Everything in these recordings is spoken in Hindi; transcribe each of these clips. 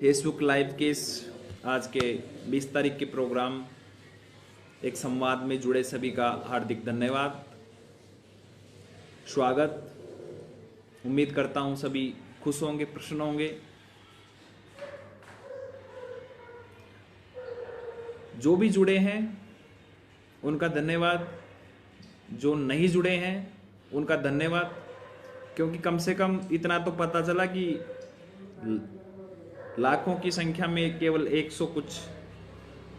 फेसबुक लाइव के इस आज के 20 तारीख के प्रोग्राम एक संवाद में जुड़े सभी का हार्दिक धन्यवाद, स्वागत। उम्मीद करता हूं सभी खुश होंगे, प्रसन्न होंगे। जो भी जुड़े हैं उनका धन्यवाद, जो नहीं जुड़े हैं उनका धन्यवाद, क्योंकि कम से कम इतना तो पता चला कि लाखों की संख्या में केवल 100 कुछ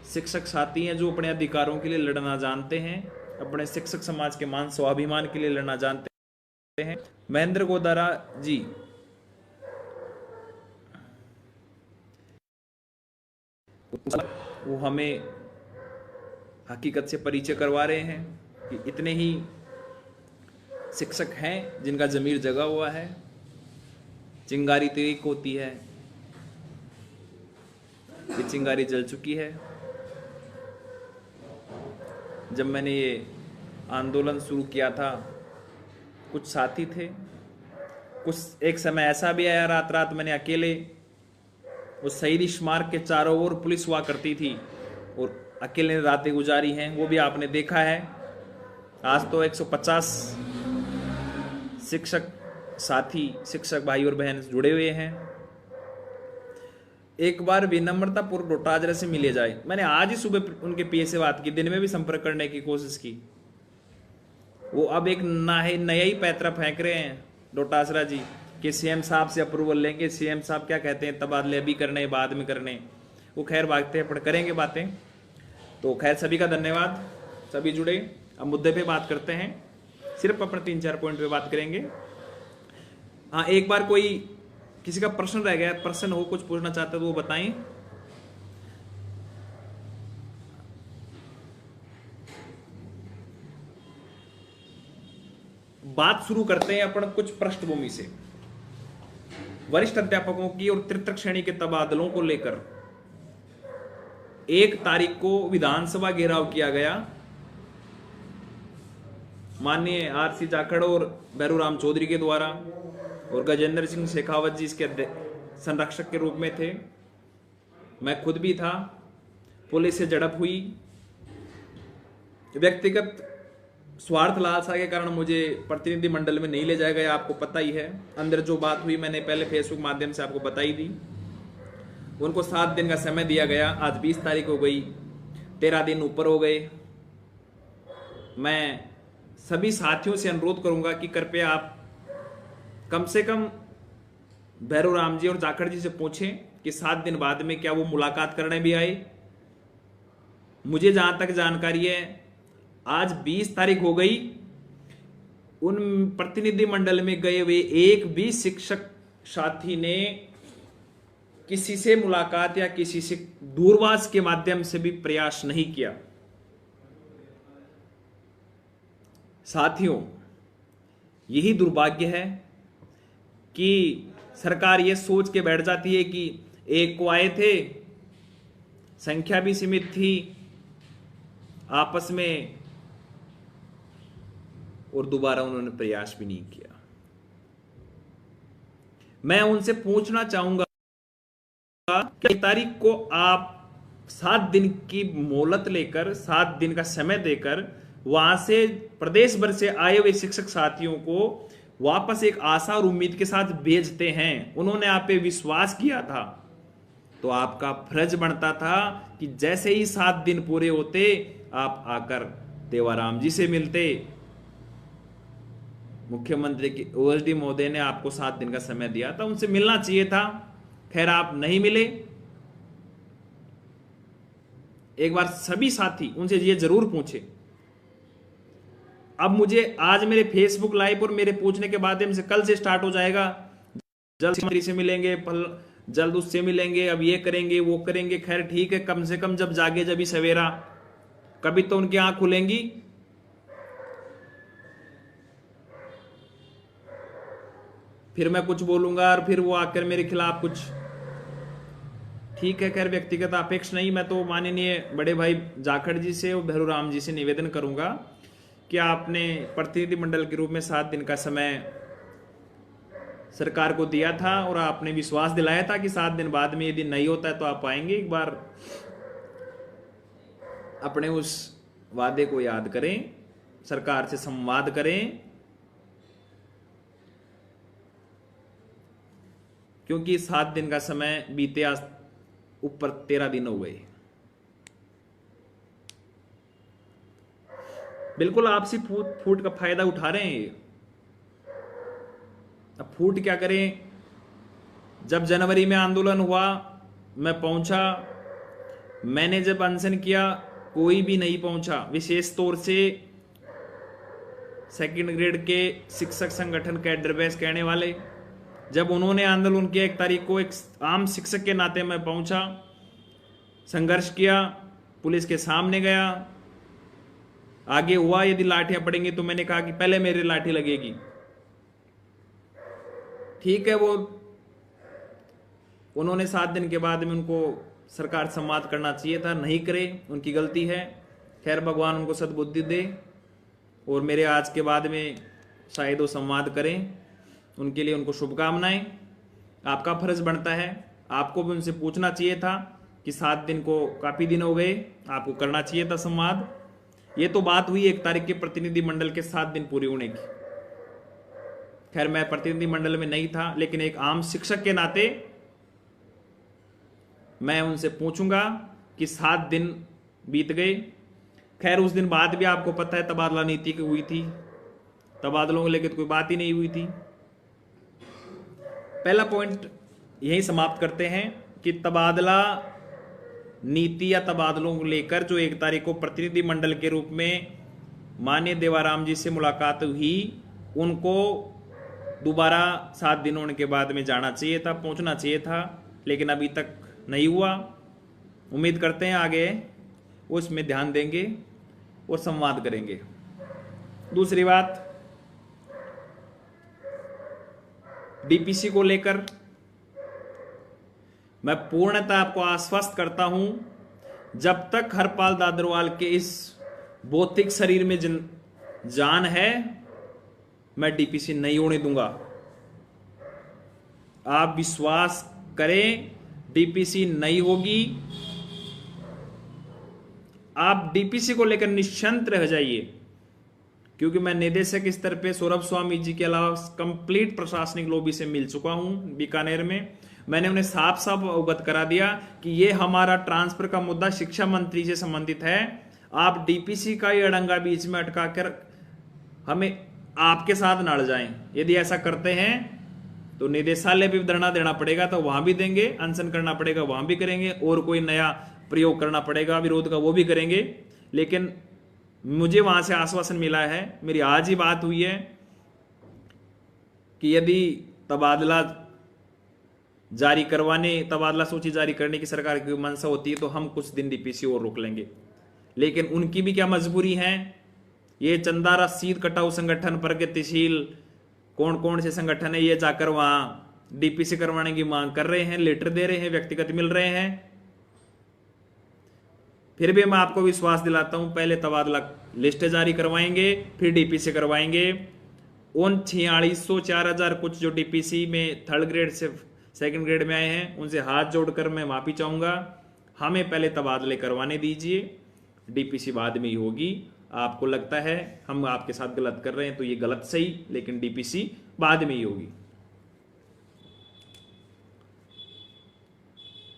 शिक्षक साथी हैं जो अपने अधिकारों के लिए लड़ना जानते हैं, अपने शिक्षक समाज के मान स्वाभिमान के लिए लड़ना जानते हैं। महेंद्र गोदारा जी, वो हमें हकीकत से परिचय करवा रहे हैं कि इतने ही शिक्षक हैं जिनका जमीर जगा हुआ है। चिंगारी तो एक होती है, ये चिंगारी जल चुकी है। जब मैंने ये आंदोलन शुरू किया था, कुछ साथी थे, कुछ एक समय ऐसा भी आया रात रात मैंने अकेले उस शहीद स्मारक के चारों ओर पुलिस हुआ करती थी और अकेले रातें गुजारी हैं, वो भी आपने देखा है। आज तो 150 शिक्षक साथी, शिक्षक भाई और बहन जुड़े हुए हैं। एक बार विनम्रता पूर्वक डोटाजरा से मिले जाए। मैंने आज ही सुबह उनके पीए से बात की, दिन में भी संपर्क करने की कोशिश की। वो अब एक नया ही पैतरा फेंक रहे हैं डोटाजरा जी कि सीएम साहब से अप्रूवल लेंगे। सीएम साहब क्या कहते हैं, तबादले अभी करने बाद में करने। वो खैर भागते हैं, पर करेंगे बातें। तो खैर सभी का धन्यवाद, सभी जुड़े। अब मुद्दे पे बात करते हैं, सिर्फ अपने 3-4 पॉइंट पे बात करेंगे। हाँ, एक बार कोई किसी का प्रश्न रह गया, प्रश्न हो, कुछ पूछना चाहते हो तो वो बताएं। बात शुरू करते हैं अपन कुछ पृष्ठभूमि से। वरिष्ठ अध्यापकों की और तृतीय श्रेणी के तबादलों को लेकर 1 तारीख को विधानसभा घेराव किया गया। माननीय आरसी जाखड़ और भैरूराम चौधरी के द्वारा, और गजेंद्र सिंह शेखावत जी इसके संरक्षक के रूप में थे। मैं खुद भी था। पुलिस से झड़प हुई। व्यक्तिगत स्वार्थ लालसा के कारण मुझे प्रतिनिधि मंडल में नहीं ले जाया गया, आपको पता ही है। अंदर जो बात हुई मैंने पहले फेसबुक माध्यम से आपको बताई दी। उनको 7 दिन का समय दिया गया। आज 20 तारीख हो गई, 13 दिन ऊपर हो गए। मैं सभी साथियों से अनुरोध करूंगा कि कृपया आप कम से कम भैरूराम जी और जाखड़ जी से पूछें कि 7 दिन बाद में क्या वो मुलाकात करने भी आए। मुझे जहां तक जानकारी है, आज 20 तारीख हो गई, उन प्रतिनिधि मंडल में गए हुए एक भी शिक्षक साथी ने किसी से मुलाकात या किसी से दूरभाष के माध्यम से भी प्रयास नहीं किया। साथियों, यही दुर्भाग्य है कि सरकार ये सोच के बैठ जाती है कि एक को आए थे, संख्या भी सीमित थी आपस में, और दोबारा उन्होंने प्रयास भी नहीं किया। मैं उनसे पूछना चाहूंगा कि तारीख को आप 7 दिन की मोहलत लेकर, 7 दिन का समय देकर वहां से प्रदेश भर से आए हुए शिक्षक साथियों को वापस एक आशा और उम्मीद के साथ भेजते हैं। उन्होंने आप पे विश्वास किया था, तो आपका फर्ज बनता था कि जैसे ही 7 दिन पूरे होते आप आकर देवाराम जी से मिलते। मुख्यमंत्री की ओएसडी महोदय ने आपको 7 दिन का समय दिया था, उनसे मिलना चाहिए था। खैर आप नहीं मिले। एक बार सभी साथी उनसे ये जरूर पूछे। अब मुझे आज मेरे फेसबुक लाइव और मेरे पूछने के माध्यम से कल से स्टार्ट हो जाएगा, जल्द मंत्री से मिलेंगे, जल्द उससे मिलेंगे, अब ये करेंगे वो करेंगे। खैर ठीक है, कम से कम जब जागे जब ही सवेरा, कभी तो उनकी आंख खुलेंगी। फिर मैं कुछ बोलूंगा और फिर वो आकर मेरे खिलाफ कुछ। ठीक है, खैर व्यक्तिगत अपेक्षा नहीं। मैं तो माननीय बड़े भाई जाखड़ जी से और भैरूराम जी से निवेदन करूंगा कि आपने प्रतिनिधि मंडल के रूप में 7 दिन का समय सरकार को दिया था और आपने विश्वास दिलाया था कि 7 दिन बाद में यदि नहीं होता है तो आप आएंगे। एक बार अपने उस वादे को याद करें, सरकार से संवाद करें, क्योंकि 7 दिन का समय बीते, आज ऊपर 13 दिन हो गए। बिल्कुल आपसी फूट का फायदा उठा रहे हैं ये। अब फूट क्या करें? जब जनवरी में आंदोलन हुआ, मैं पहुंचा, मैंने जब अनशन किया, कोई भी नहीं पहुंचा। विशेष तौर से सेकंड ग्रेड के शिक्षक संगठन कैडर बेस कहने वाले, जब उन्होंने आंदोलन किया 1 तारीख को, एक आम शिक्षक के नाते मैं पहुंचा, संघर्ष किया, पुलिस के सामने गया, आगे हुआ यदि लाठियां पड़ेंगी तो मैंने कहा कि पहले मेरी लाठी लगेगी। ठीक है, वो उन्होंने 7 दिन के बाद में उनको सरकार संवाद करना चाहिए था, नहीं करे, उनकी गलती है। खैर, भगवान उनको सद्बुद्धि दे और मेरे आज के बाद में शायद वो संवाद करें। उनके लिए उनको शुभकामनाएं। आपका फर्ज बनता है, आपको भी उनसे पूछना चाहिए था कि 7 दिन को काफी दिन हो गए, आपको करना चाहिए था संवाद। ये तो बात हुई 1 तारीख के प्रतिनिधि मंडल के 7 दिन पूरे होने की। खैर, मैं प्रतिनिधि मंडल में नहीं था, लेकिन एक आम शिक्षक के नाते मैं उनसे पूछूंगा कि 7 दिन बीत गए। खैर, उस दिन बाद भी आपको पता है तबादला नीति की हुई थी, तबादलों को लेकर तो कोई बात ही नहीं हुई थी। पहला पॉइंट यही समाप्त करते हैं कि तबादला नीति या तबादलों को लेकर जो 1 तारीख को प्रतिनिधि मंडल के रूप में माननीय देवाराम जी से मुलाकात हुई, उनको दोबारा 7 दिन होने के बाद में जाना चाहिए था, पहुंचना चाहिए था, लेकिन अभी तक नहीं हुआ। उम्मीद करते हैं आगे वो इसमें ध्यान देंगे और संवाद करेंगे। दूसरी बात, डीपीसी को लेकर मैं पूर्णतः आपको आश्वस्त करता हूं, जब तक हरपाल दादरवाल के इस भौतिक शरीर में जान है, मैं डीपीसी नहीं होने दूंगा। आप विश्वास करें, डीपीसी नहीं होगी। आप डीपीसी को लेकर निश्चिंत रह जाइए, क्योंकि मैं निदेशक स्तर पे सौरभ स्वामी जी के अलावा कंप्लीट प्रशासनिक लॉबी से मिल चुका हूं बीकानेर में। मैंने उन्हें साफ साफ अवगत करा दिया कि ये हमारा ट्रांसफर का मुद्दा शिक्षा मंत्री से संबंधित है। आप डीपीसी का ये अड़ंगा बीच में अटका कर हमें आपके साथ न अड़ जाएं। यदि ऐसा करते हैं तो निदेशालय भी धरना देना पड़ेगा तो वहां भी देंगे, अनशन करना पड़ेगा वहां भी करेंगे, और कोई नया प्रयोग करना पड़ेगा विरोध का वो भी करेंगे। लेकिन मुझे वहां से आश्वासन मिला है, मेरी आज ही बात हुई है कि यदि तबादला सूची जारी करने की सरकार की मंशा होती है तो हम कुछ दिन डीपीसी और रोक लेंगे। लेकिन उनकी भी क्या मजबूरी है? ये चंदा रसीद कटाऊ संगठन, प्रगतिशील कौन कौन से संगठन है, ये जाकर वहां डीपीसी करवाने की मांग कर रहे हैं, लेटर दे रहे हैं, व्यक्तिगत मिल रहे हैं। फिर भी मैं आपको विश्वास दिलाता हूं, पहले तबादला लिस्ट जारी करवाएंगे, फिर डीपीसी करवाएंगे। उन 4600 4000 कुछ जो डीपीसी में 3rd ग्रेड से 2nd ग्रेड में आए हैं, उनसे हाथ जोड़कर मैं माफी चाहूंगा। हमें पहले तबादले करवाने दीजिए, डीपीसी बाद में ही होगी। आपको लगता है हम आपके साथ गलत कर रहे हैं तो ये गलत सही, लेकिन डीपीसी बाद में ही होगी।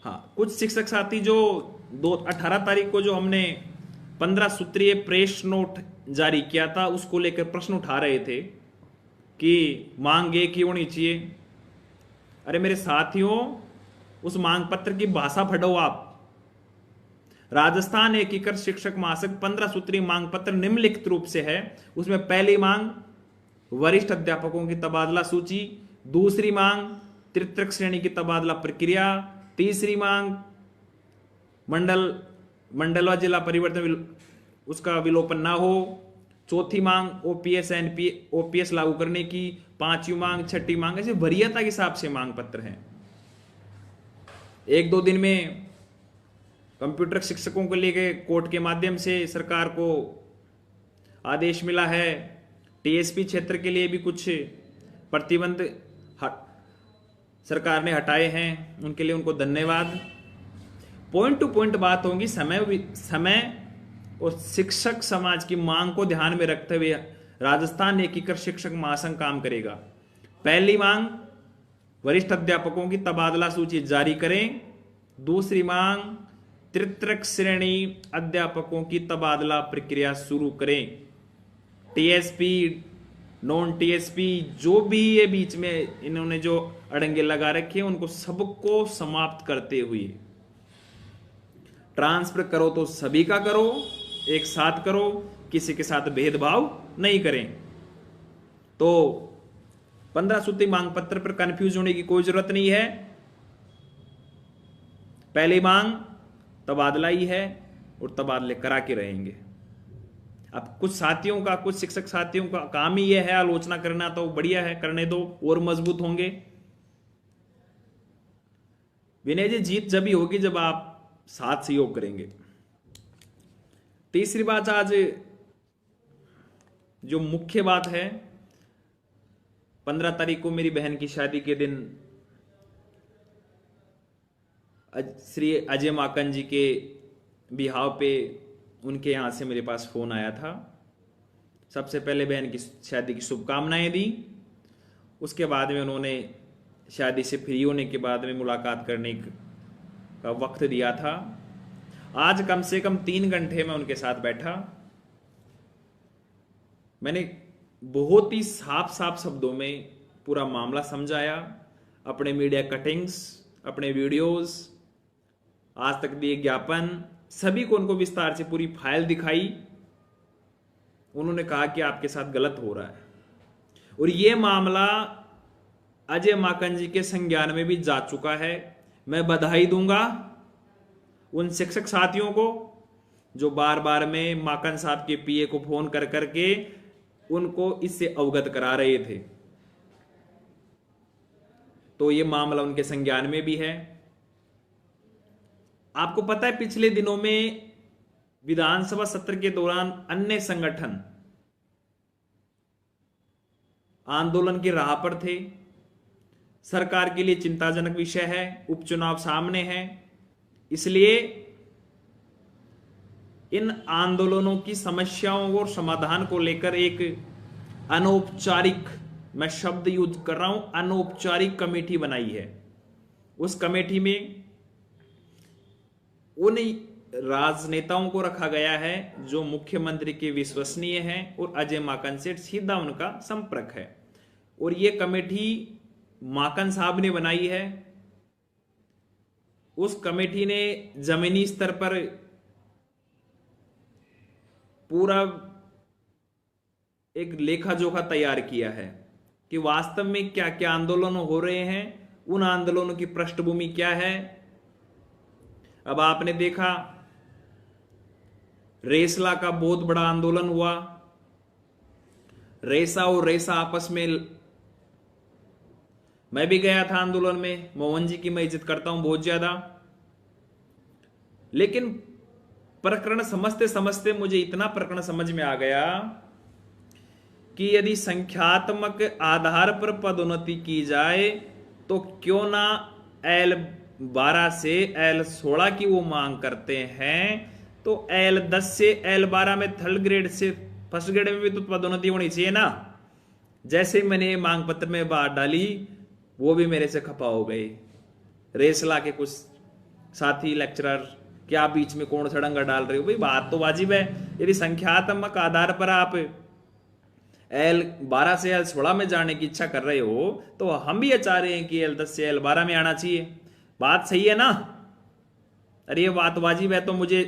हाँ, कुछ शिक्षक साथी जो 18 तारीख को जो हमने 15 सूत्रीय प्रेस नोट जारी किया था, उसको लेकर प्रश्न उठा रहे थे कि मांग एक ही होनी चाहिए। अरे मेरे साथियों, उस मांग पत्र की भाषा पढ़ो आप। राजस्थान एकीकृत शिक्षक महासंघ 15 सूत्रीय मांग पत्र निम्नलिखित रूप से है। उसमें पहली मांग वरिष्ठ अध्यापकों की तबादला सूची, दूसरी मांग तृतीयक श्रेणी की तबादला प्रक्रिया, तीसरी मांग मंडल व जिला परिवर्तन उसका विलोपन ना हो, चौथी मांग ओपीएस ओपीएस लागू करने की, पांचवी मांग, छठी मांग, ऐसे वरीयता के हिसाब से मांग पत्र हैं। 1-2 दिन में कंप्यूटर शिक्षकों को लेकर कोर्ट के माध्यम से सरकार को आदेश मिला है। टीएसपी क्षेत्र के लिए भी कुछ प्रतिबंध सरकार ने हटाए हैं, उनके लिए उनको धन्यवाद। पॉइंट टू पॉइंट बात होगी। समय और शिक्षक समाज की मांग को ध्यान में रखते हुए राजस्थान एकीकृत शिक्षक महासंघ काम करेगा। पहली मांग, वरिष्ठ अध्यापकों की तबादला सूची जारी करें। दूसरी मांग, तृतीयक श्रेणी अध्यापकों की तबादला प्रक्रिया शुरू करें। टीएसपी, नॉन टीएसपी, जो भी ये बीच में इन्होंने जो अड़ंगे लगा रखे हैं, उनको सबको समाप्त करते हुए ट्रांसफर करो तो सभी का करो, एक साथ करो, किसी के साथ भेदभाव नहीं करें। तो 15 सूत्री मांग पत्र पर कंफ्यूज होने की कोई जरूरत नहीं है। पहली मांग तबादला ही है और तबादले करा के रहेंगे। अब कुछ साथियों का, कुछ शिक्षक साथियों का काम ही यह है आलोचना करना, तो बढ़िया है, करने दो, और मजबूत होंगे। विनय जी, जीत जब ही होगी जब आप साथ सहयोग करेंगे। तीसरी बात, आज जो मुख्य बात है, 15 तारीख को मेरी बहन की शादी के दिन श्री अजय माकन जी के बिहाव पे उनके यहाँ से मेरे पास फोन आया था। सबसे पहले बहन की शादी की शुभकामनाएं दी, उसके बाद में उन्होंने शादी से फ्री होने के बाद में मुलाकात करने का वक्त दिया था। आज कम से कम 3 घंटे में उनके साथ बैठा। मैंने बहुत ही साफ साफ शब्दों में पूरा मामला समझाया, अपने मीडिया कटिंग्स, अपने वीडियोस, आज तक दिए ज्ञापन, सभी को उनको विस्तार से पूरी फाइल दिखाई। उन्होंने कहा कि आपके साथ गलत हो रहा है, और यह मामला अजय माकन जी के संज्ञान में भी जा चुका है। मैं बधाई दूंगा उन शिक्षक साथियों को जो बार बार में माकन साहब के पीए को फोन कर करके उनको इससे अवगत करा रहे थे। तो यह मामला उनके संज्ञान में भी है। आपको पता है, पिछले दिनों में विधानसभा सत्र के दौरान अन्य संगठन आंदोलन की राह पर थे। सरकार के लिए चिंताजनक विषय है, उपचुनाव सामने है, इसलिए इन आंदोलनों की समस्याओं और समाधान को लेकर एक अनौपचारिक, मैं शब्द यूज कर रहा हूं, अनौपचारिक कमेटी बनाई है। उस कमेटी में उन राजनेताओं को रखा गया है जो मुख्यमंत्री के विश्वसनीय हैं और अजय माकन से सीधा उनका संपर्क है। और यह कमेटी माकन साहब ने बनाई है। उस कमेटी ने जमीनी स्तर पर पूरा एक लेखा जोखा तैयार किया है कि वास्तव में क्या क्या आंदोलन हो रहे हैं, उन आंदोलनों की पृष्ठभूमि क्या है। अब आपने देखा, रेसला का बहुत बड़ा आंदोलन हुआ। रेसा और रेसा आपस में, मैं भी गया था आंदोलन में, मोहन जी की मैं इज्जत करता हूं बहुत ज्यादा, लेकिन प्रकरण समझते समझते मुझे इतना प्रकरण समझ में आ गया कि यदि संख्यात्मक आधार पर पदोन्नति की जाए तो क्यों ना L12 से L16 की वो मांग करते हैं, तो L10 से L12 में थर्ड ग्रेड से फर्स्ट ग्रेड में भी तो पदोन्नति होनी चाहिए ना। जैसे मैंने मांग पत्र में बात डाली, वो भी मेरे से खफा हो गए। रेसला के कुछ साथी लेक्चरर, क्या बीच में कौन सड़ंगा डाल रहे हो भाई, बात तो वाजिब है। यदि संख्यात्मक आधार पर आप L12 से L16 में जाने की इच्छा कर रहे हो, तो हम भी ये चाह रहे हैं कि L10 से L12 में आना चाहिए। बात सही है ना? अरे ये बात वाजिब है तो मुझे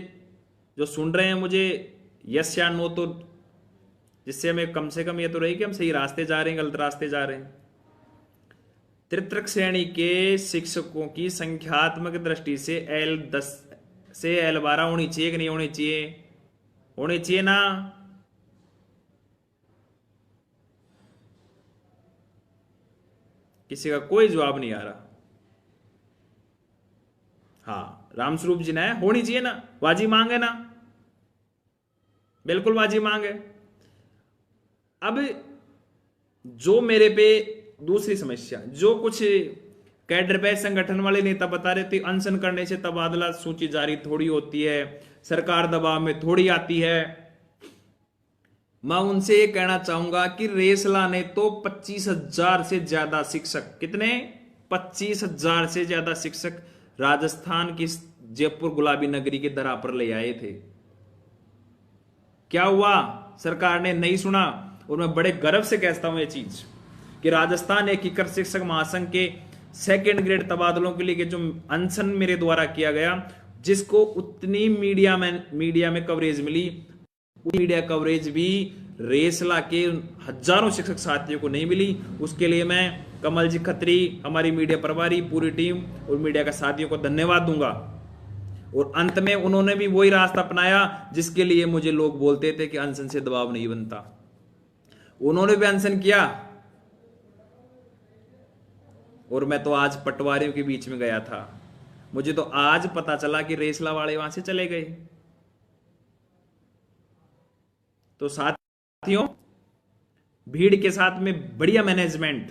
जो सुन रहे हैं, मुझे यस या नो, तो जिससे हमें कम से कम ये तो रही कि हम सही रास्ते जा रहे हैं, गलत रास्ते जा रहे हैं। तृतीयक श्रेणी के शिक्षकों की संख्यात्मक दृष्टि से L10 से L12 होनी चाहिए कि नहीं होनी चाहिए? होनी चाहिए ना। किसी का कोई जवाब नहीं आ रहा। हाँ, रामस्वरूप जी ने होनी चाहिए ना, वाजी मांग है ना, बिल्कुल वाजी मांग है। अब जो मेरे पे दूसरी समस्या, जो कुछ कैडर पे संगठन वाले नेता बता रहे थे अनशन करने से तबादला सूची जारी थोड़ी होती है, सरकार दबाव में थोड़ी आती है। मैं उनसे ये कहना चाहूंगा कि रेसला ने तो 25,000 से ज्यादा शिक्षक, कितने, 25,000 से ज्यादा शिक्षक राजस्थान की जयपुर गुलाबी नगरी के दरा पर ले आए थे। क्या हुआ? सरकार ने नहीं सुना। और मैं बड़े गर्व से कहता हूं ये चीज कि राजस्थान एकीकृत शिक्षक महासंघ के सेकेंड ग्रेड तबादलों के लिए जो अनशन मेरे द्वारा किया गया, जिसको उतनी मीडिया में कवरेज मिली, मीडिया कवरेज भी रेसला के हजारों शिक्षक साथियों को नहीं मिली। उसके लिए मैं कमल जी खत्री, हमारी मीडिया प्रभारी, पूरी टीम और मीडिया के साथियों को धन्यवाद दूंगा। और अंत में उन्होंने भी वही रास्ता अपनाया जिसके लिए मुझे लोग बोलते थे कि अनशन से दबाव नहीं बनता। उन्होंने भी अनशन किया और मैं तो आज पटवारियों के बीच में गया था। मुझे तो आज पता चला कि रेसला वाले वहां से चले गए। तो साथियों, भीड़ के साथ में बढ़िया मैनेजमेंट,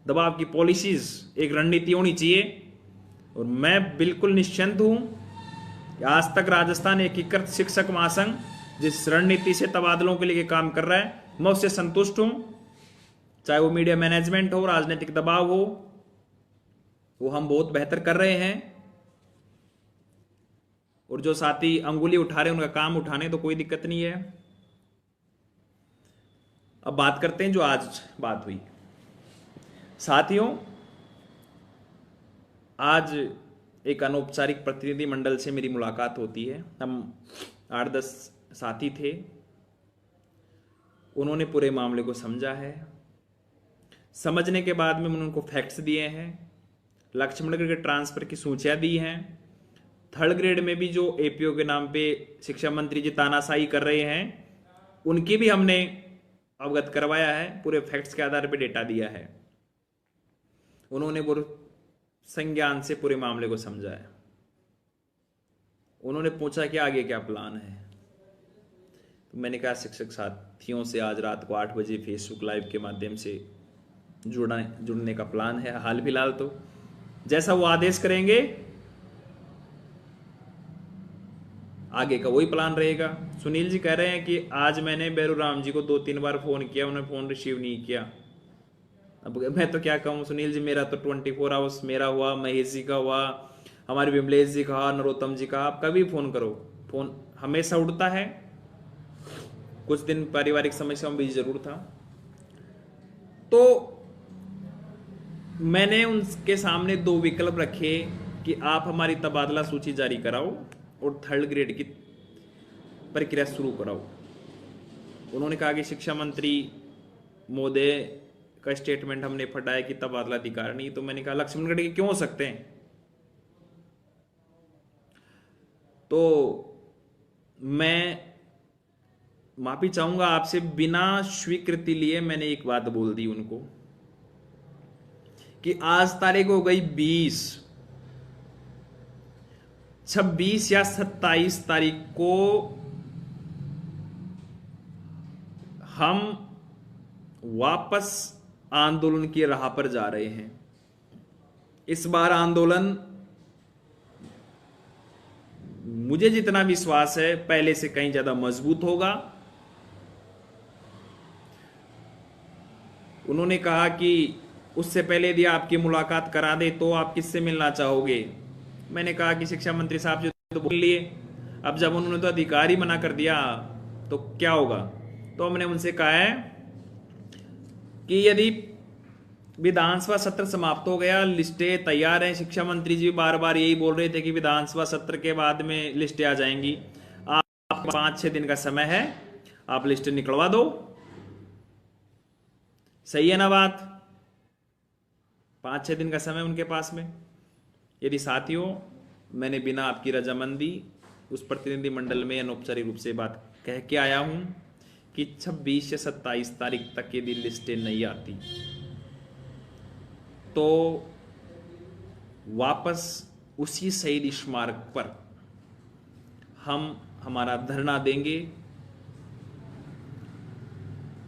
दबाव की पॉलिसीज, एक रणनीति होनी चाहिए। और मैं बिल्कुल निश्चिंत हूं कि आज तक राजस्थान एकीकृत शिक्षक महासंघ जिस रणनीति से तबादलों के लिए काम कर रहा है, मैं उससे संतुष्ट हूं। चाहे वो मीडिया मैनेजमेंट हो, राजनीतिक दबाव हो, वो हम बहुत बेहतर कर रहे हैं। और जो साथी अंगुली उठा रहे हैं उनका काम उठाने, तो कोई दिक्कत नहीं है। अब बात करते हैं जो आज बात हुई। साथियों, आज एक अनौपचारिक प्रतिनिधि मंडल से मेरी मुलाकात होती है। हम 8-10 साथी थे। उन्होंने पूरे मामले को समझा है। समझने के बाद में उनको फैक्ट्स दिए हैं, लक्ष्मणगढ़ के ट्रांसफर की सूचियां दी हैं। थर्ड ग्रेड में भी जो एपीओ के नाम पे शिक्षा मंत्री जी तानाशाही कर रहे हैं, उनकी भी हमने अवगत करवाया है, पूरे फैक्ट्स के आधार पर डेटा दिया है। उन्होंने संज्ञान से पूरे मामले को समझा है। उन्होंने पूछा कि आगे क्या प्लान है। तो मैंने कहा शिक्षक साथियों से आज रात को 8 बजे फेसबुक लाइव के माध्यम से जुड़ने का प्लान है हाल फिलहाल। तो जैसा वो आदेश करेंगे आगे का वही प्लान रहेगा। सुनील जी कह रहे हैं कि आज मैंने बैरू राम जी को 2-3 बार फोन किया, उन्होंने फोन रिसीव नहीं किया। अब मैं तो क्या कहूँ सुनील जी, मेरा तो 24 आवर्स मेरा हुआ, महेश जी का हुआ, हमारे विमलेश जी का, नरोत्तम जी का, आप कभी फोन करो, फोन हमेशा उठता है। कुछ दिन पारिवारिक समस्याओं में बिजी जरूर था। तो मैंने उनके सामने 2 विकल्प रखे कि आप हमारी तबादला सूची जारी कराओ और थर्ड ग्रेड की प्रक्रिया शुरू कराओ। उन्होंने कहा कि शिक्षा मंत्री महोदय का स्टेटमेंट हमने फटाया कि तबादला अधिकार नहीं। तो मैंने कहा लक्ष्मणगढ़ के क्यों हो सकते हैं। तो मैं माफी चाहूंगा आपसे, बिना स्वीकृति लिए मैंने एक बात बोल दी उनको कि आज तारीख हो गई 20, 26 या 27 तारीख को हम वापस आंदोलन की राह पर जा रहे हैं। इस बार आंदोलन मुझे जितना विश्वास है पहले से कहीं ज्यादा मजबूत होगा। उन्होंने कहा कि उससे पहले यदि आपकी मुलाकात करा दे तो आप किससे मिलना चाहोगे। मैंने कहा कि शिक्षा मंत्री साहब जो तो बोल लिए, अब जब उन्होंने तो अधिकारी मना कर दिया तो क्या होगा। तो हमने उनसे कहा है कि यदि विधानसभा सत्र समाप्त हो गया, लिस्टें तैयार हैं, शिक्षा मंत्री जी बार बार यही बोल रहे थे कि विधानसभा सत्र के बाद में लिस्टें आ जाएंगी, आप 5-6 दिन का समय है, आप लिस्टें निकलवा दो। सही है ना बात? 5-6 दिन का समय उनके पास में। यदि साथियों, मैंने बिना आपकी रजामंदी उस प्रतिनिधि मंडल में अनौपचारिक रूप से बात कह के आया हूं कि 26 या 27 तारीख तक यदि लिस्टें नहीं आती तो वापस उसी शहीद स्मारक पर हम हमारा धरना देंगे।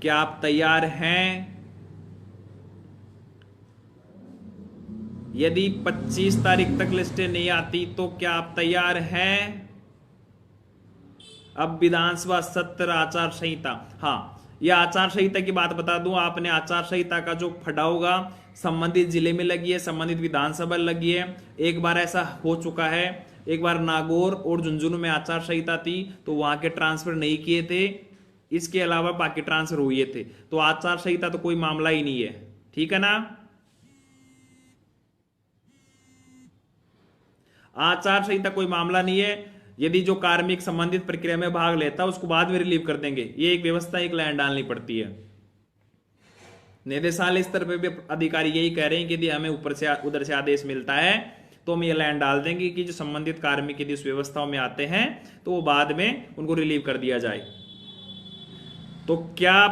क्या आप तैयार हैं? यदि 25 तारीख तक लिस्टें नहीं आती तो क्या आप तैयार हैं? अब विधानसभा सत्र आचार संहिता, हाँ, यह आचार संहिता की बात बता दूं, आपने आचार संहिता का जो फटा होगा संबंधित जिले में लगी है, संबंधित विधानसभा लगी है। एक बार ऐसा हो चुका है, एक बार नागौर और झुंझुनू में आचार संहिता थी तो वहां के ट्रांसफर नहीं किए थे, इसके अलावा बाकी ट्रांसफर हुए थे। तो आचार संहिता तो कोई मामला ही नहीं है, ठीक है ना। आचार संहिता कोई मामला नहीं है। यदि जो कार्मिक संबंधित प्रक्रिया में भाग लेता है उसको बाद में रिलीव कर देंगे, ये एक व्यवस्था एक लाइन डालनी पड़ती है। निदेशालय स्तर पे भी अधिकारी यही कह रहे हैं कि यदि हमें ऊपर से उधर से आदेश मिलता है तो हम ये लाइन डाल देंगे कि जो संबंधित कार्मिक यदि उस व्यवस्थाओं में आते हैं तो वो बाद में उनको रिलीव कर दिया जाए। तो क्या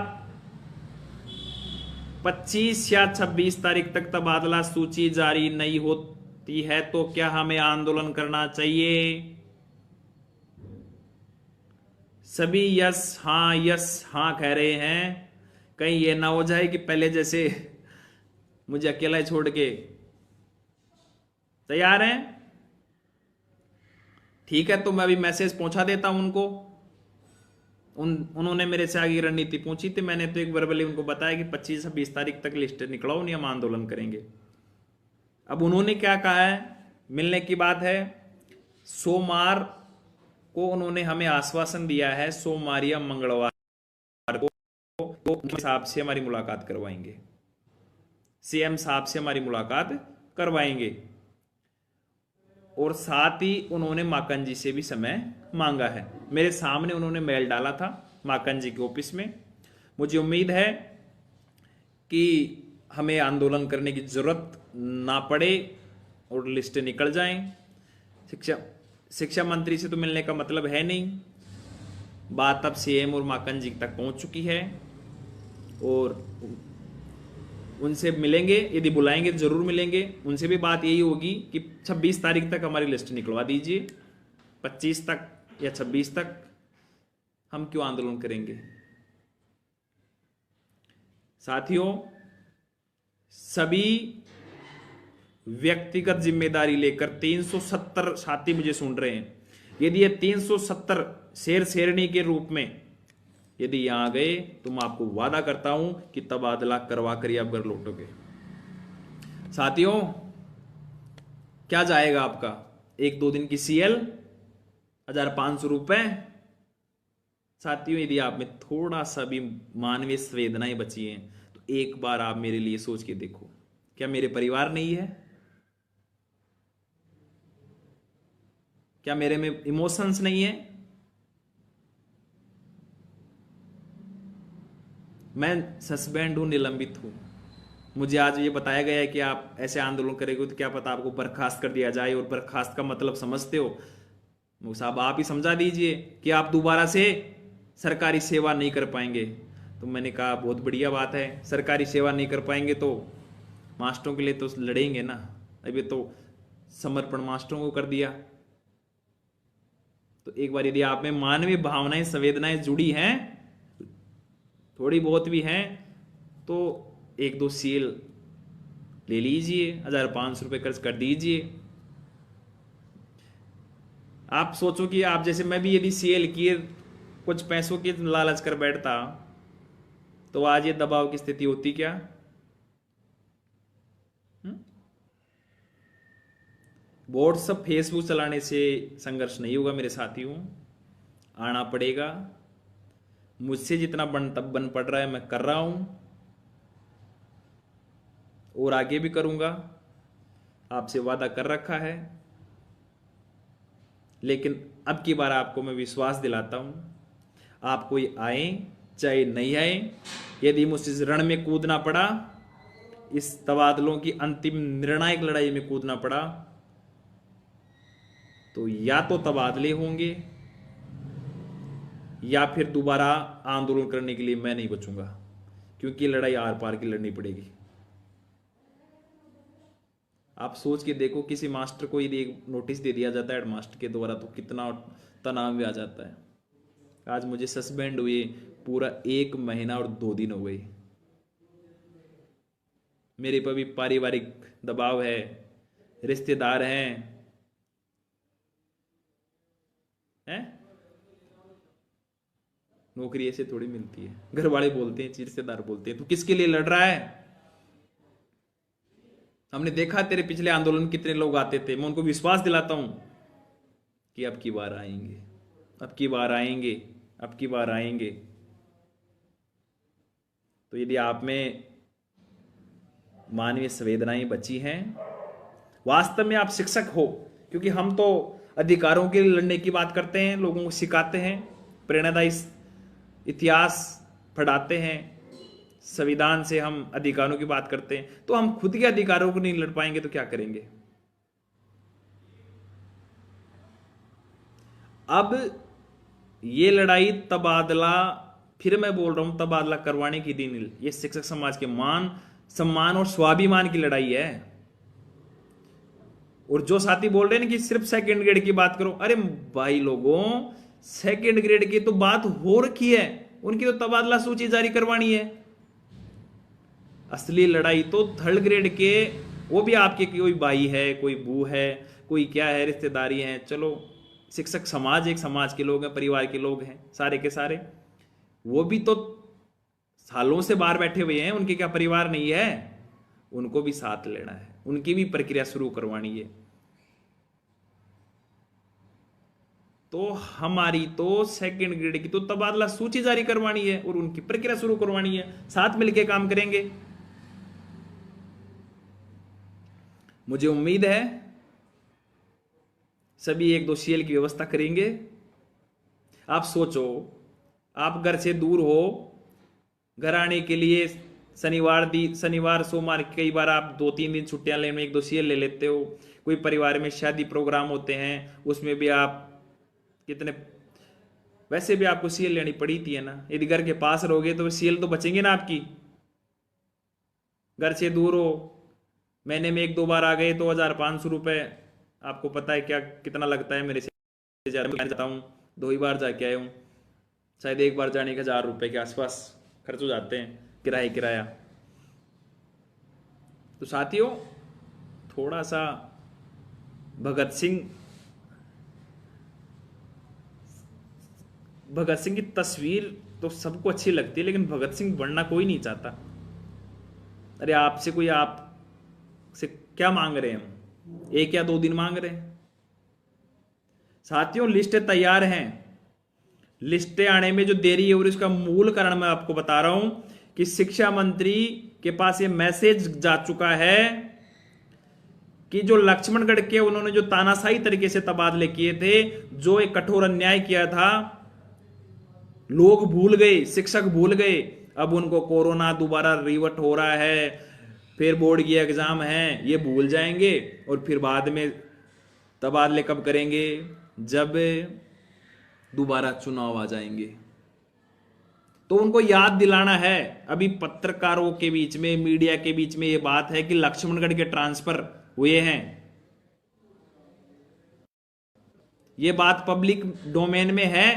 25 या 26 तारीख तक तबादला सूची जारी नहीं होती है तो क्या हमें आंदोलन करना चाहिए? सभी यस हाँ कह रहे हैं। कहीं ये ना हो जाए कि पहले जैसे मुझे अकेला ही छोड़ के। तैयार हैं? ठीक है, तो मैं अभी मैसेज पहुंचा देता हूं उनको। उन्होंने मेरे से आगे रणनीति पूछी थी, मैंने तो एक वर्बली उनको बताया कि 25-26 तारीख तक लिस्ट निकलाओ, नहीं हम आंदोलन करेंगे। अब उन्होंने क्या कहा है, मिलने की बात है, सोमवार को उन्होंने हमें आश्वासन दिया है, सोमवार या मंगलवार को साहब से हमारी मुलाकात करवाएंगे, सीएम साहब से हमारी मुलाकात करवाएंगे। और साथ ही उन्होंने माकन जी से भी समय मांगा है। मेरे सामने उन्होंने मेल डाला था माकन जी के ऑफिस में। मुझे उम्मीद है कि हमें आंदोलन करने की जरूरत ना पड़े और लिस्टें निकल जाएं। शिक्षा मंत्री से तो मिलने का मतलब है नहीं, बात अब सीएम और माकन जी तक पहुंच चुकी है और उनसे मिलेंगे, यदि बुलाएंगे तो जरूर मिलेंगे। उनसे भी बात यही होगी कि 26 तारीख तक हमारी लिस्ट निकलवा दीजिए, 25 तक या 26 तक हम क्यों आंदोलन करेंगे। साथियों, सभी व्यक्तिगत जिम्मेदारी लेकर 370 साथी मुझे सुन रहे हैं, यदि ये 370 शेर शेरनी के रूप में यदि यहां गए तो मैं आपको वादा करता हूं कि तबादला करवा कर आप घर लौटोगे। साथियों, क्या जाएगा आपका 1-2 दिन की सीएल 1500 रुपए। साथियों, यदि आप में थोड़ा सा भी मानवीय संवेदनाएं बची हैं तो एक बार आप मेरे लिए सोच के देखो, क्या मेरे परिवार नहीं है? क्या मेरे में इमोशंस नहीं है? मैं सस्पेंड हूं, निलंबित हूं। मुझे आज ये बताया गया है कि आप ऐसे आंदोलन करेंगे तो क्या पता आपको बर्खास्त कर दिया जाए, और बर्खास्त का मतलब समझते हो साहब, आप ही समझा दीजिए कि आप दोबारा से सरकारी सेवा नहीं कर पाएंगे। तो मैंने कहा बहुत बढ़िया बात है, सरकारी सेवा नहीं कर पाएंगे तो मास्टरों के लिए तो लड़ेंगे ना। अभी तो समर्पण मास्टरों को कर दिया। तो एक बार यदि आप में मानवीय भावनाएं संवेदनाएं जुड़ी हैं, थोड़ी बहुत भी हैं, तो 1-2 सीएल ले लीजिए, 1500 रुपये खर्च कर दीजिए। आप सोचो कि आप जैसे मैं भी यदि सीएल किए कुछ पैसों की लालच कर बैठता तो आज ये दबाव की स्थिति होती क्या? व्हाट्सएप फेसबुक चलाने से संघर्ष नहीं होगा मेरे साथियों, आना पड़ेगा। मुझसे जितना बन पड़ रहा है मैं कर रहा हूं और आगे भी करूंगा, आपसे वादा कर रखा है। लेकिन अब की बार आपको मैं विश्वास दिलाता हूं, आप कोई आए चाहे नहीं आए, यदि मुझसे इस रण में कूदना पड़ा, इस तबादलों की अंतिम निर्णायक लड़ाई में कूदना पड़ा, तो या तो तबादले होंगे या फिर दोबारा आंदोलन करने के लिए मैं नहीं बचूंगा, क्योंकि लड़ाई आर पार की लड़नी पड़ेगी। आप सोच के देखो, किसी मास्टर को यदि एक नोटिस दे दिया जाता है हेडमास्टर के द्वारा तो कितना तनाव में आ जाता है। आज मुझे सस्पेंड हुए पूरा 1 महीना और 2 दिन हो गए। मेरे पर भी पारिवारिक दबाव है, रिश्तेदार हैं? नौकरी ऐसे थोड़ी मिलती है। घर वाले बोलते हैं, रिश्तेदार बोलते हैं, तू किसके लिए लड़ रहा है? हमने देखा तेरे पिछले आंदोलन कितने लोग आते थे। मैं उनको विश्वास दिलाता हूं कि अब की बार आएंगे, अब की बार आएंगे, अब की बार आएंगे। तो यदि आप में मानवीय संवेदनाएं बची हैं, वास्तव में आप शिक्षक हो, क्योंकि हम तो अधिकारों के लिए लड़ने की बात करते हैं, लोगों को सिखाते हैं, प्रेरणादायी इतिहास पढ़ाते हैं, संविधान से हम अधिकारों की बात करते हैं, तो हम खुद के अधिकारों को नहीं लड़ पाएंगे तो क्या करेंगे? अब ये लड़ाई तबादला, फिर मैं बोल रहा हूं, तबादला करवाने की दिन, ये शिक्षक समाज के मान सम्मान और स्वाभिमान की लड़ाई है। और जो साथी बोल रहे हैं कि सिर्फ सेकंड ग्रेड की बात करो, अरे भाई लोगों, सेकंड ग्रेड की तो बात हो रखी है, उनकी तो तबादला सूची जारी करवानी है। असली लड़ाई तो थर्ड ग्रेड के, वो भी आपके कोई भाई है, कोई बू है, कोई क्या है, रिश्तेदारी है, चलो शिक्षक समाज एक समाज के लोग हैं, परिवार के लोग हैं सारे के सारे, वो भी तो सालों से बाहर बैठे हुए हैं, उनके क्या परिवार नहीं है? उनको भी साथ लेना है, उनकी भी प्रक्रिया शुरू करवानी है। तो हमारी तो सेकंड ग्रेड की तो तबादला सूची जारी करवानी है और उनकी प्रक्रिया शुरू करवानी है, साथ मिलकर काम करेंगे। मुझे उम्मीद है सभी 1-2 सीएल की व्यवस्था करेंगे। आप सोचो, आप घर से दूर हो, घर आने के लिए शनिवार सोमवार कई बार आप 2-3 दिन छुट्टियां लेने में 1-2 सीएल ले लेते हो। कोई परिवार में शादी प्रोग्राम होते हैं, उसमें भी आप कितने, वैसे भी आपको सीएल लेनी पड़ी थी, है ना? यदि घर के पास रहोगे तो सीएल तो बचेंगे ना आपकी। घर से दूर हो, महीने में 1-2 बार आ गए तो 1500 रुपए, आपको पता है क्या कितना लगता है? मेरे से जाता हूँ, 2 ही बार जाके आया हूँ, शायद एक बार जाने के 1000 रुपए के आसपास खर्च हो जाते हैं, किराया। तो साथियों, थोड़ा सा भगत सिंह की तस्वीर तो सबको अच्छी लगती है, लेकिन भगत सिंह बनना कोई नहीं चाहता। अरे आपसे कोई आपसे क्या मांग रहे हैं? हम 1 या 2 दिन मांग रहे हैं। साथियों, लिस्टें तैयार हैं, लिस्टें आने में जो देरी है और इसका मूल कारण मैं आपको बता रहा हूं कि शिक्षा मंत्री के पास ये मैसेज जा चुका है कि जो लक्ष्मणगढ़ के उन्होंने जो तानाशाही तरीके से तबादले किए थे, जो एक कठोर अन्याय किया था, लोग भूल गए, शिक्षक भूल गए। अब उनको कोरोना दोबारा रिवर्ट हो रहा है, फिर बोर्ड की एग्जाम है, ये भूल जाएंगे और फिर बाद में तबादले कब करेंगे? जब दोबारा चुनाव आ जाएंगे। तो उनको याद दिलाना है। अभी पत्रकारों के बीच में, मीडिया के बीच में ये बात है कि लक्ष्मणगढ़ के ट्रांसफर हुए हैं, ये बात पब्लिक डोमेन में है।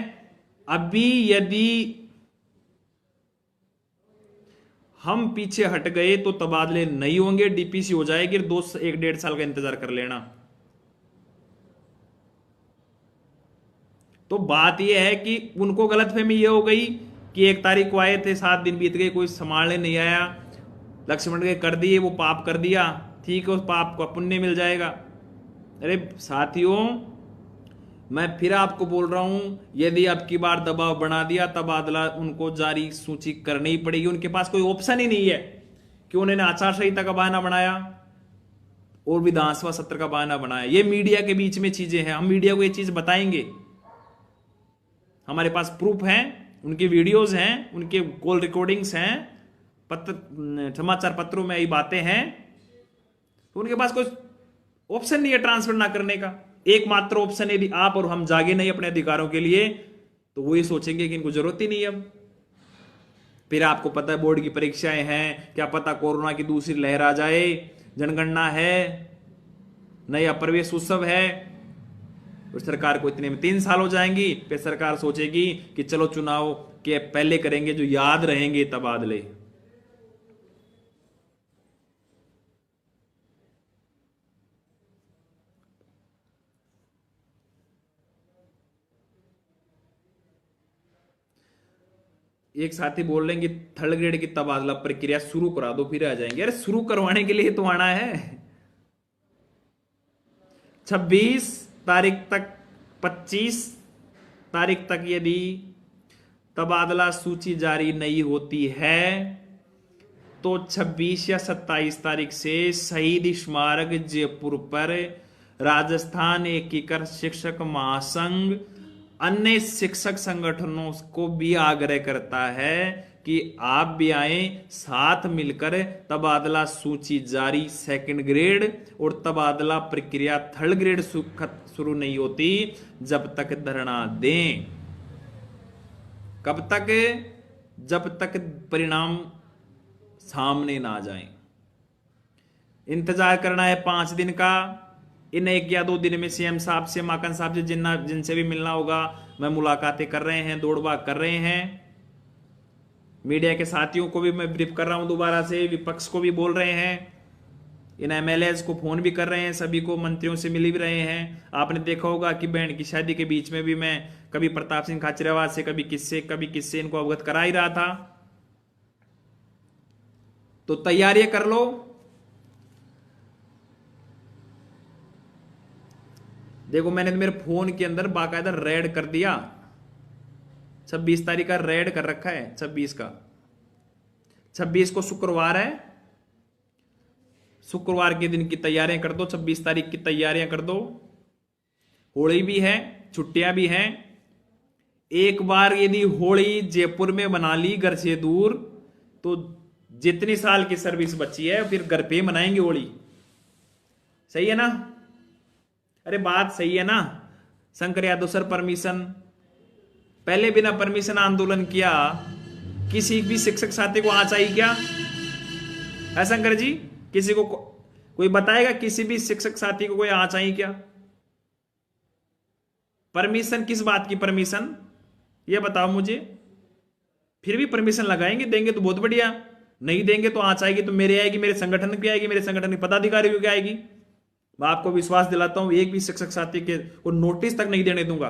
अभी यदि हम पीछे हट गए तो तबादले नहीं होंगे, डीपीसी हो जाएगी, 1-1.5 साल का इंतजार कर लेना। तो बात यह है कि उनको गलतफहमी यह हो गई कि 1 तारीख को आए थे, 7 दिन बीत गए, कोई संभालने नहीं आया, लक्ष्मण के कर दिए, वो पाप कर दिया, ठीक है, उस पाप को पुण्य मिल जाएगा। अरे साथियों, मैं फिर आपको बोल रहा हूं, यदि अब की बार दबाव बना दिया, तबादला उनको जारी सूची करनी ही पड़ेगी। उनके पास कोई ऑप्शन ही नहीं है कि उन्होंने आचार संहिता का बहाना बनाया और विधानसभा सत्र का बहाना बनाया। ये मीडिया के बीच में चीजें हैं, हम मीडिया को ये चीज बताएंगे, हमारे पास प्रूफ हैं, उनके वीडियोज हैं, उनके कॉल रिकॉर्डिंग्स हैं, समाचार पत्रों में ये बातें हैं। तो उनके पास कोई ऑप्शन नहीं है ट्रांसफर ना करने का। एकमात्र ऑप्शन यदि आप और हम जागे नहीं अपने अधिकारों के लिए, तो वो ये सोचेंगे कि इनको जरूरत ही नहीं है। अब फिर आपको पता है बोर्ड की परीक्षाएं हैं, क्या पता कोरोना की दूसरी लहर आ जाए, जनगणना है, नया प्रवेश उत्सव है, और सरकार को इतने में 3 साल हो जाएंगी। फिर सरकार सोचेगी कि चलो चुनाव के पहले करेंगे, जो याद रहेंगे तबादले। एक साथी बोल रहे हैं कि थर्ड ग्रेड की तबादला प्रक्रिया शुरू करा दो फिर आ जाएंगे। अरे शुरू करवाने के लिए तो आना है। 26 तारीख तक, 25 तारीख तक यदि तबादला सूची जारी नहीं होती है तो 26 या 27 तारीख से शहीद स्मारक जयपुर पर राजस्थान एकीकृत शिक्षक महासंघ अन्य शिक्षक संगठनों को भी आग्रह करता है कि आप भी आए, साथ मिलकर तबादला सूची जारी सेकंड ग्रेड और तबादला प्रक्रिया थर्ड ग्रेड शुरू नहीं होती जब तक धरना दें। कब तक? जब तक परिणाम सामने ना जाए। इंतजार करना है 5 दिन का। इन 1 या 2 दिन में सीएम साहब से, माकन साहब से, जिनसे भी मिलना होगा, मैं मुलाकातें कर रहे हैं, दौड़ भाग कर रहे हैं। मीडिया के साथियों को भी मैं ब्रीफ कर रहा हूं दोबारा से, विपक्ष को भी बोल रहे हैं, इन एमएलएज को फोन भी कर रहे हैं, सभी को मंत्रियों से मिल भी रहे हैं। आपने देखा होगा कि बहन की शादी के बीच में भी मैं कभी प्रताप सिंह खाचरियावास से, कभी किससे इनको अवगत करा ही रहा था। तो तैयारियां कर लो। देखो मैंने तो मेरे फोन के अंदर बाकायदा रेड कर दिया, 26 तारीख का रेड कर रखा है। 26 का, 26 को शुक्रवार है, शुक्रवार के दिन की तैयारियां कर दो, 26 तारीख की तैयारियां कर दो। होली भी है, छुट्टियां भी हैं। एक बार यदि होली जयपुर में मना ली घर से दूर, तो जितनी साल की सर्विस बची है फिर घर पे मनाएंगे होली। सही है ना? अरे बात सही है ना? शंकर यादव सर, परमिशन पहले बिना परमिशन आंदोलन किया किसी भी शिक्षक साथी को आँच आई क्या? है शंकर जी? किसी को कोई बताएगा किसी भी शिक्षक साथी को कोई आँच आई क्या? परमिशन किस बात की परमिशन, ये बताओ मुझे। फिर भी परमिशन लगाएंगे, देंगे तो बहुत बढ़िया, नहीं देंगे तो आँच आएगी तो मेरे आएगी, मेरे संगठन की आएगी, मेरे संगठन के पदाधिकारियों की आएगी। मैं आपको विश्वास दिलाता हूं, एक भी शिक्षक साथी के को नोटिस तक नहीं देने दूंगा।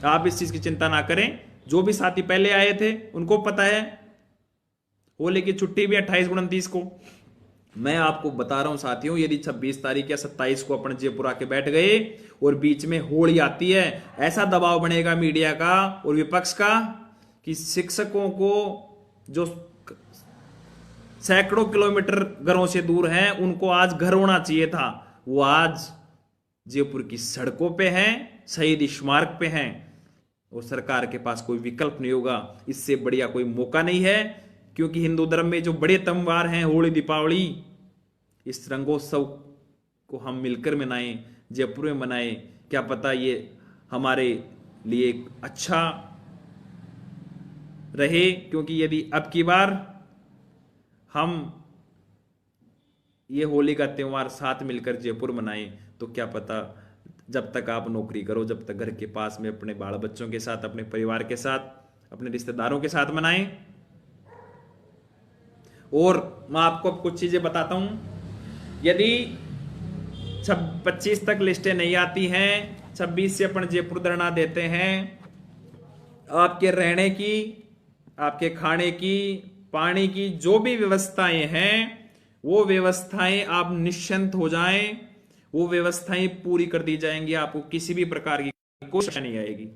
आप इस चीज की चिंता ना करें। जो भी साथी पहले आए थे उनको पता है होली की छुट्टी भी 28-29 को। मैं आपको बता रहा हूं साथियों, यदि 26 तारीख या 27 को अपन जयपुर आके बैठ गए और बीच में होली आती है, ऐसा दबाव बनेगा मीडिया का और विपक्ष का कि शिक्षकों को जो सैकड़ों किलोमीटर घरों से दूर हैं, उनको आज घर होना चाहिए था, वो आज जयपुर की सड़कों पे हैं, शहीद स्मारक पे हैं और सरकार के पास कोई विकल्प नहीं होगा। इससे बढ़िया कोई मौका नहीं है, क्योंकि हिंदू धर्म में जो बड़े त्योहार हैं होली, दीपावली, इस रंगोत्सव को हम मिलकर मनाएं, जयपुर में मनाएं। क्या पता ये हमारे लिए एक अच्छा रहे, क्योंकि यदि अब की बार हम ये होली का त्योहार साथ मिलकर जयपुर मनाएं तो क्या पता जब तक आप नौकरी करो, जब तक घर के पास में अपने बाल बच्चों के साथ, अपने परिवार के साथ, अपने रिश्तेदारों के साथ मनाएं। और मैं आपको अब कुछ चीजें बताता हूं। यदि 25 तक लिस्टें नहीं आती हैं, 26 से अपन जयपुर धरना देते हैं, आपके रहने की, आपके खाने की, पानी की जो भी व्यवस्थाएं हैं, वो व्यवस्थाएं आप निश्चिंत हो जाएं, वो व्यवस्थाएं पूरी कर दी जाएंगी। आपको किसी भी प्रकार की कोई समस्या नहीं आएगी।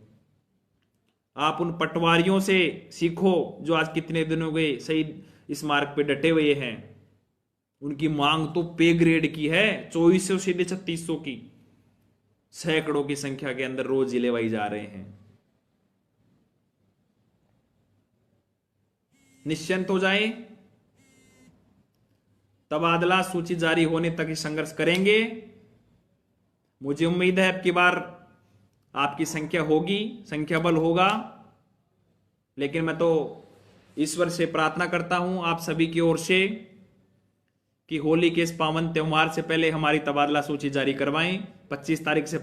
आप उन पटवारियों से सीखो जो आज कितने दिन हो गए शहीद स्मारक पे डटे हुए हैं। उनकी मांग तो पे ग्रेड की है, 2400 से 3600 की, सैकड़ों की संख्या के अंदर रोज जिलेवाई जा रहे हैं। निश्चिंत हो जाएं, तबादला सूची जारी होने तक ही संघर्ष करेंगे। मुझे उम्मीद है अब की बार आपकी संख्या होगी, संख्या बल होगा। लेकिन मैं तो ईश्वर से प्रार्थना करता हूं आप सभी की ओर से कि होली के इस पावन त्योहार से पहले हमारी तबादला सूची जारी करवाएं। 25 तारीख से